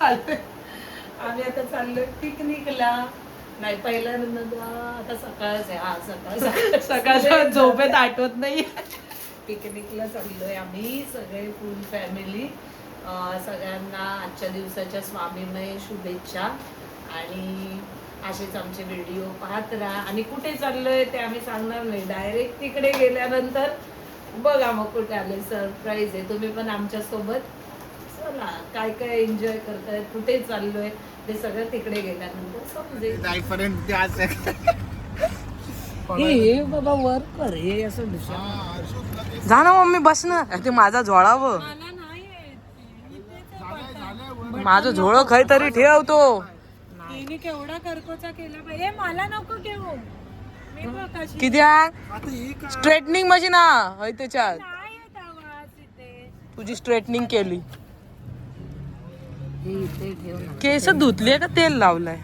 आम्ही आता चाललोय पिकनिकला. नाही पहिल्यांदा आता सकाळच आहे. हा सकाळ सकाळच्या झोपेत आठवत नाही. पिकनिकला चाललोय आम्ही सगळे फुल फॅमिली. सगळ्यांना आजच्या दिवसाच्या स्वामीमय शुभेच्छा. आणि असेच आमचे व्हिडिओ पाहत राहा. आणि कुठे चाललोय ते आम्ही सांगणार नाही, डायरेक्ट तिकडे गेल्यानंतर बघा मग कुठे आले. सरप्राईज आहे. तुम्ही पण आमच्या सोबत चला. काय काय एन्जॉय करतायत, कुठे चाललोय ते सगळं तिकडे गेल्यानंतर समजेल. हे बाबा वर कर हे असं जा ना मम्मी बस ना. ते माझा झोळावं माझं झोळ खाय तरी ठेवतो. तिने केवढा करकोचा केला पाहिजे. मला नको घेऊ. मी बघ कशी किती स्ट्रेटनिंग मशीन आहे त्याच्यात. नाही येत आवाज इथे. तुझी स्ट्रेटनिंग केली. हे इथे ठेव ना. केस धुतले का तेल लावलंय?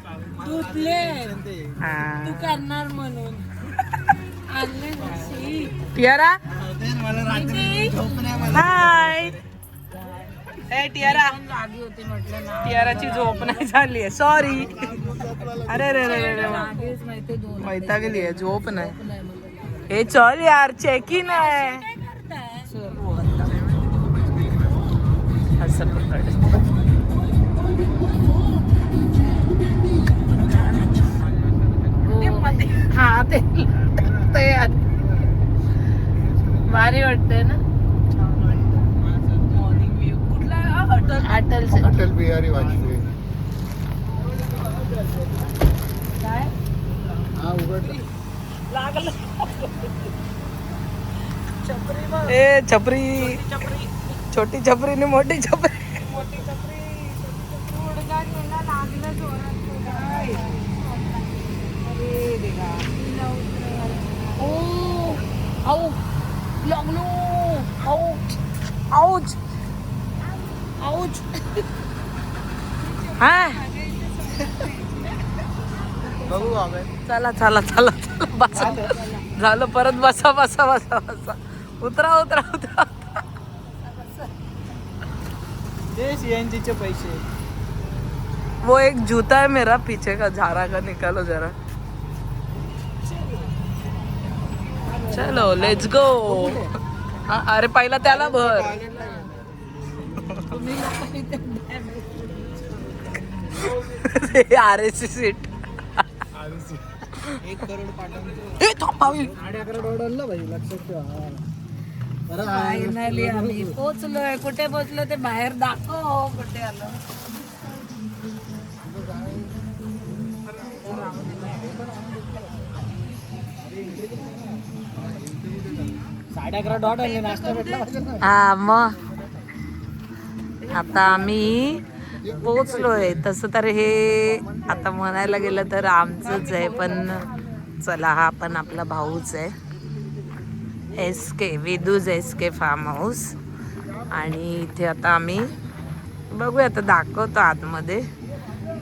धुतले हा. तू करणार म्हणून आणले नशी. टियारा हाय. ए टियारा जागी होती म्हटलं ना. टियाराची झोप नाही झाली सॉरी. अरे रे रे रे जागीच माहिती दोन वैता गेली आहे झोप नाही. नाही मला. हे चल यार चेकिंग आहे. काय करताय? असं पकड. हा ते भारी वाटतंय ना. मॉर्निंग व्ह्यू कुठला अटल अटल बिहारी वाजपेयी. काय हा उघडला. लागलं. ए छपरी छोटी छपरी ने मोठी छपरी. गुडघा गेला लागलं जोरात. आऊ लागलो. आऊच आऊच आऊच. हा बघू बाबा. चला चला चला चला बसा. झालं परत बसा बसा बसा बसा. उतरा उतरा उतरा. सीएनजी चे पैसे. वो एक जूता है मेरा पीछे का झारा का निकालो जरा. चलो लेट्स गो. अरे पहिला त्याला भर. RSC seat. 1 करोड पाठवून ए थांबावी. 8 ओढलं भाई लक्षात ठेवा. फायनली आम्ही पोहोचलोय. कुठे पोहोचलो ते बाहेर दाखव. कुठे आलो. $11.5 आणले. नाश्ता भेटला पाहिजे ना. हा मग आता आम्ही पोहोचलोय. तसं तर हे आता म्हणायला गेलं तर आमचंच आहे, पण चला हा पण आपला भाऊच आहे. SK विदूज SK फार्म हाऊस. आणि इथे आता आम्ही बघूया आता दाखवतो आतमध्ये.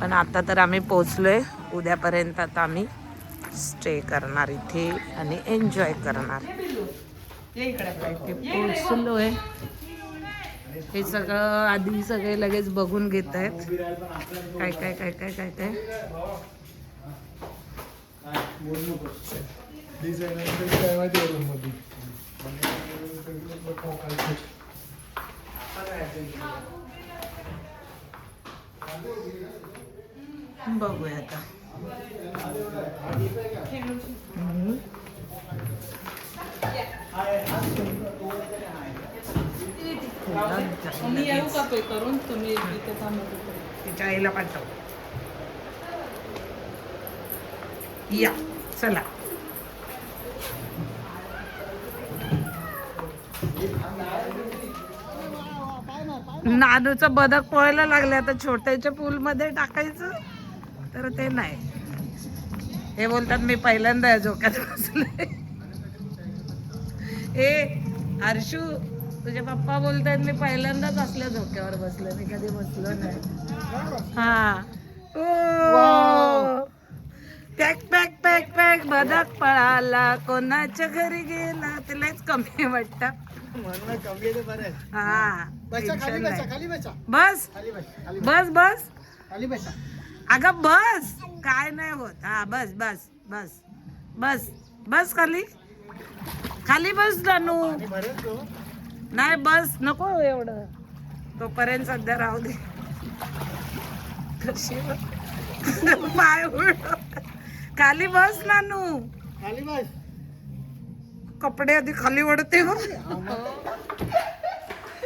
पण आता तर आम्ही पोचलोय. उद्यापर्यंत आता आम्ही स्टे करणार इथे आणि एन्जॉय करणार. पोहोचलोय. हे सगळं आधी सगळे लगेच बघून घेत आहेत. काय काय काय काय काय काय बघूया आता. मी येऊ का पे करून तुम्ही इथे थांबत. तिच्या आईला पाठव. या चला. नादूचा बदक पोहायला लागले. आता छोट्याच्या पूल मध्ये टाकायचं तर ते नाही. हे बोलतात मी पहिल्यांदा या झोक्यात बसले. ए हर्षू तुझे पप्पा बोलतात मी पहिल्यांदाच असल्या झोक्यावर बसले. मी कधी बसलो नाही. हा ओ पॅक पॅक पॅक पॅक बदक पळाला कोणाच्या घरी गेला. तिलाच कमी वाटतं. म्हणून कमी आहे ते बरं आहे. हा बसा खाली tension बसा नाही. खाली बसा बस खाली बसा खाली बस बस खाली बसा. अगं बस काय नाही होत. हा बस बस बस बस बस खाली खाली बस जानू. पाणी भरेल तो. नाही बस नको एवढं तोपर्यंत सध्या राहू दे. कशी पाय उड खाली बस नानू. खाली बस. कपडे आधी खाली ओढते हो.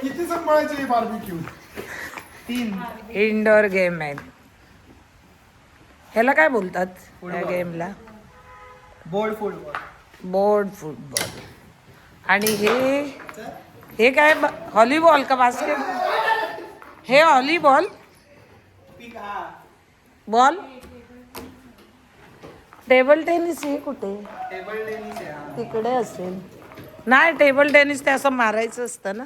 किती सांभाळायची बार्बिक्यू? 3 इंडोर गेम आहे. ह्याला काय बोलतात या गेमला? Board football. Board football. आणि हे काय व्हॉलीबॉल का बास्केट? हे व्हॉलीबॉल बॉल. टेबल टेनिस हे कुठे? टेबल टेनिस आहे. तिकडे असेल. नाही टेबल टेनिस ते असं मारायचं असतं ना.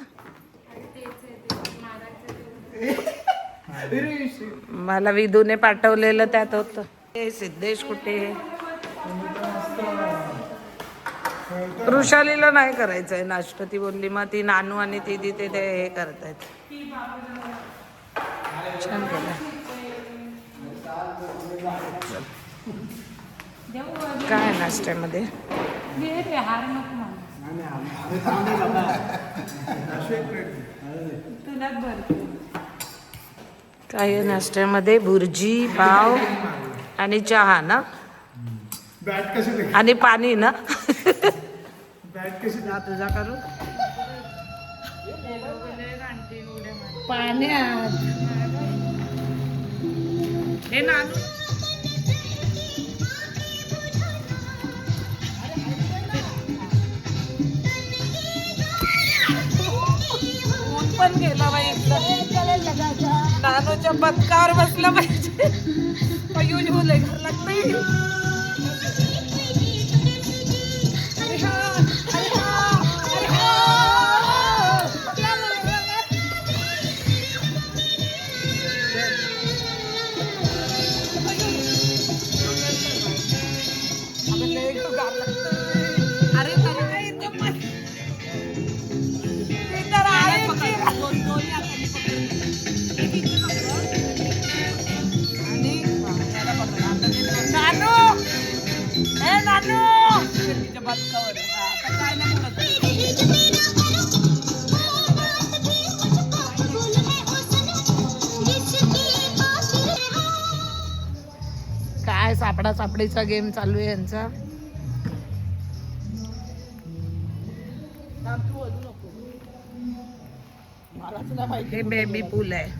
मला विदूने पाठवलेलं त्यात होतं. हे सिद्धेश कुठे? वृषालीला नाही करायचंय नाश्ता. ती बोलली मग ती नानू आणि ती तिथे ते हे करतायत. छान केलं. काय नाश्त्यामध्ये? हार नको मला. तुलाच भरतो. काय आहे नाश्त्यामध्ये? भुर्जी, पाव आणि चहा ना, बॅट कशी आणि पाणी ना. बॅट कशी जा तुझा करू पाण्यात. हे नानू ऊन पण गेला बाई एकदम. नानूच्या पत्कावर बसला पाहिजे. पयूज बोले घर लागतंय. अरे काय येतं पण ते तर आहे. नानू ए नानू तिच्या बदकावर आता काय नाही म्हणत. काय सापडा सापडीचा गेम चालू आहे यांचा. हे बेबी पूल आहे.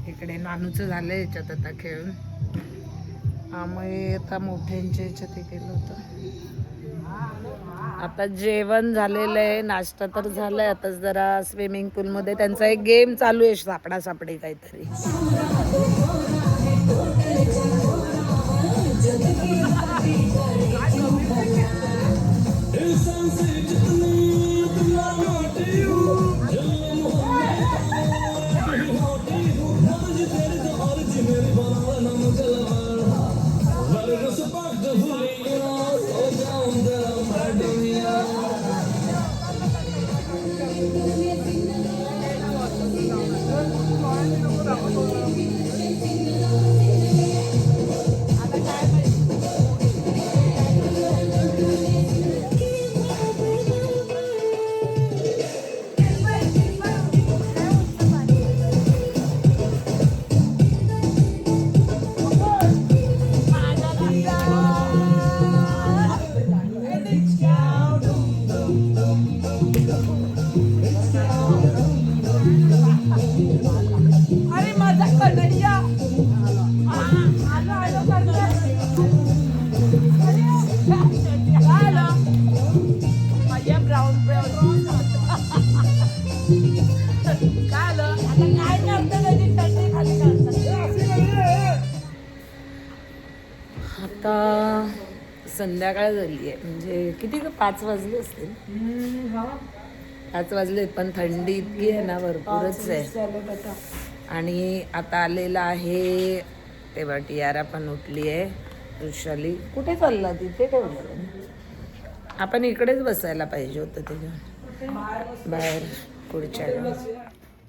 इकडे नानूचं झालंय याच्यात आता खेळून. आम्ही आता मोठ्यांच्या याच्यात हे केलं होतं. आता जेवण झालेलं आहे. नाश्ता तर झालाय. आता जरा स्विमिंग पूल मध्ये त्यांचा एक गेम चालू आहे सापडा सापडी काहीतरी. आता संध्याकाळ झाली आहे. म्हणजे किती 5 वाजले असतील. 5 वाजले पण थंडी इतकी आहे ना भरपूरच आहे. आणि आता आलेला आहे तेव्हा टियारा पण उठली आहे. वृषाली कुठे चालला? तिथे ठेवलं आपण इकडेच बसायला पाहिजे होतं तिथे. बाहेर पुढच्या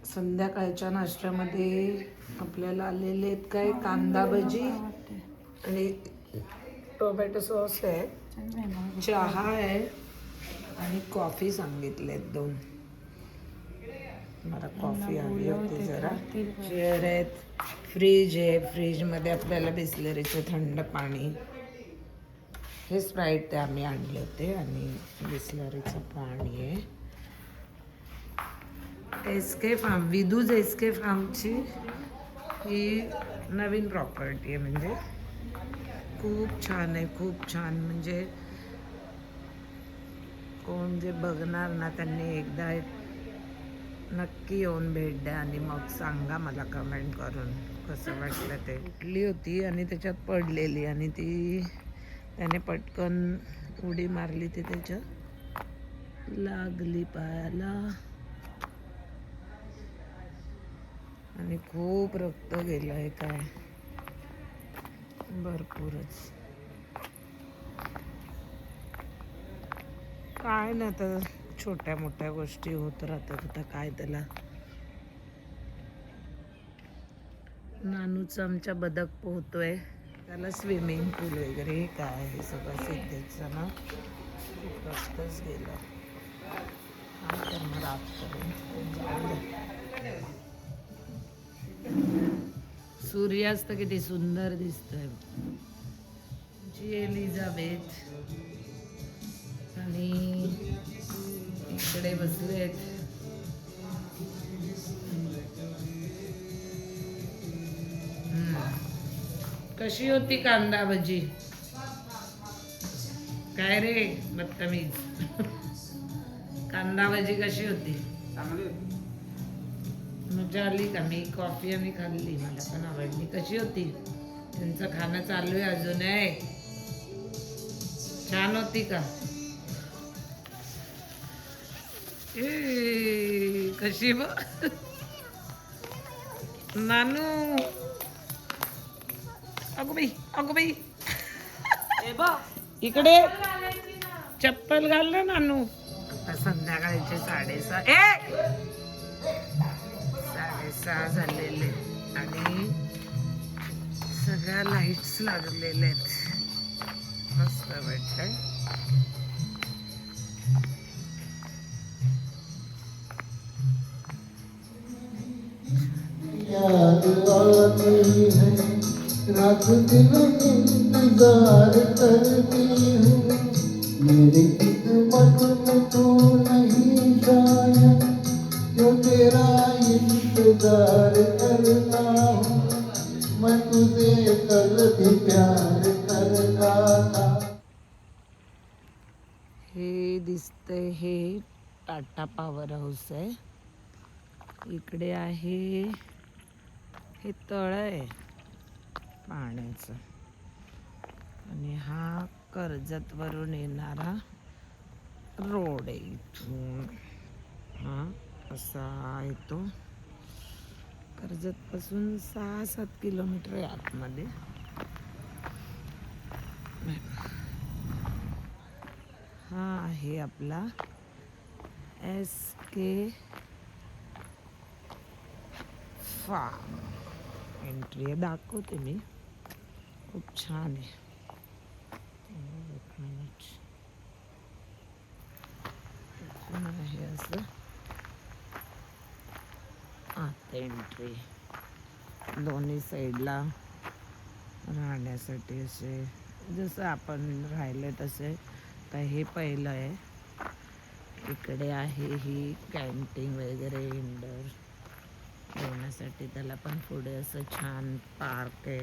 संध्याकाळच्या नाश्त्यामध्ये आपल्याला आलेले आहेत काय कांदा भजी आणि टोमॅटो सॉस आहे, चहा आहे आणि कॉफी सांगितलेत 2. मला कॉफी हवी होती जरा. चेअर आहेत, फ्रीज आहे, फ्रीजमध्ये आपल्याला बिस्लरीचं थंड पाणी, हे स्प्राईट ते आम्ही आणले होते आणि बिस्लरीचं पाणी आहे. एसके फार्म, विदूज एसके फार्मची ही नवीन प्रॉपर्टी आहे. म्हणजे खूप छान आहे, खूप छान. म्हणजे कोण जे बघणार ना त्यांनी एकदा नक्की येऊन भेट द्या आणि मग सांगा मला कमेंट करून कसं वाटलं ते. उठली होती आणि त्याच्यात पडलेली आणि ती त्याने पटकन उडी मारली, ती त्याच्यात लागली पायाला आणि खूप रक्त गेलं आहे, काय भरपूरच. काय ना तर छोट्या मोठ्या गोष्टी होत राहतात. आता काय त्याला. नानूचं आमच्या बदक पोहतोय, त्याला स्विमिंग पूल वगैरे काय हे सगळं सिद्धेचं ना रक्तच गेलं. काय करणार आत करून. सूर्यास्त किती सुंदर दिसतोय. जी एलिझाबेथ आणि इकडे बसलेत कशी होती कांदा भजी? काय रे बदतमीज, कांदा भजी कशी होती? मजा आली का? मी कॉफी आम्ही खाल्ली, मला पण आवडली. कशी होती? त्यांचं खाणं चालू आहे अजून आहे. छान होती का? ए कशी ब नानू, अगो बाई इकडे चप्पल घाल ना नानू. आता संध्याकाळचे 6:30 झालेले आणि सगळ्या लाईट्स लागलेले आहेत. मस्त वाटतंय. याद आती है रात दिन इंतजार करती हूँ, मेरी किस्मत में तू नहीं शायद, जो तेरा इंतजार करता हूँ, मैं तुझे कल भी प्यार करता था. हे दिसतंय हे टाटा पॉवर हाऊस आहे. इकडे आहे हे तळ आहे पाण्याचं आणि हा कर्जतवरून येणारा रोड आहे. इथून हा असा येतो. कर्जतपासून 6-7 किलोमीटर आहे आतमध्ये. हा आहे आपला एसके फार्म. एंट्री आहे, दाखवते मी. खूप छान आहे. एक मिनिट. आहे असं आत एंट्री. दोन्ही साईडला राहण्यासाठी असे, जसं आपण राहिले तसे. तर हे पहिलं आहे. इकडे आहे ही कॅन्टीन वगैरे इंडोर जेवणासाठी. त्याला पण पुढे असं छान पार्क आहे.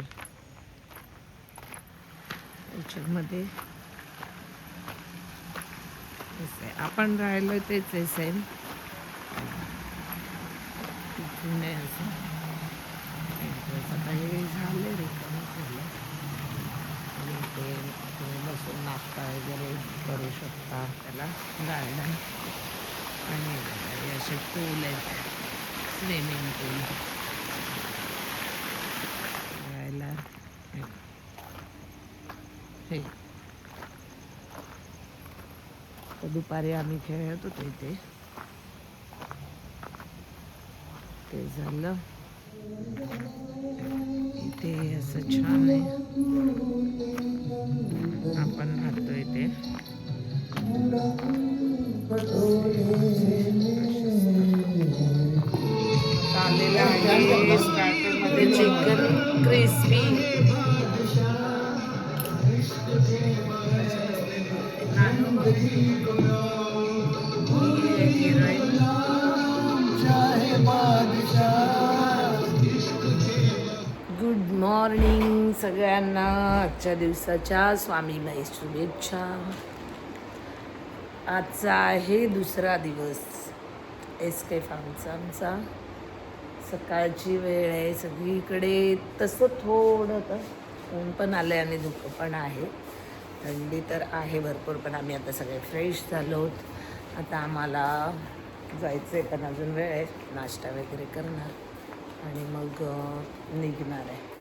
त्याच्यामध्ये आपण राहिलो तेच आहे सेम. तिथून आहे असं. आता हे झाले रिकामं झालं आणि ते तुम्ही बसून नाश्ता वगैरे करू शकता. त्याला गार्डन आणि असे पूल आहेत, स्विमिंग पूल राहायला. हे दुपारी आम्ही खेळत होतो इथे. झालं. इथे असं छान आहे, आपण राहतो इथे. आलेलं आहे स्टार्टरमध्ये चिकन क्रिस्पी. गुड मॉर्निंग सगळ्यांना. आजच्या दिवसाच्या स्वामीमय शुभेच्छा. आजचा आहे दुसरा दिवस SK फार्मचा आमचा. सकाळची वेळ आहे, सगळीकडे तसं थोडं तर ऊन पण आलं आहे आणि धुकं पण आहे. थंडी तर आहे भरपूर, पण आम्ही आता सगळे फ्रेश झालो आहोत. आता आम्हाला जायचं आहे, पण अजून वेळ आहे. नाश्ता वगैरे करणार आणि मग निघणार आहे.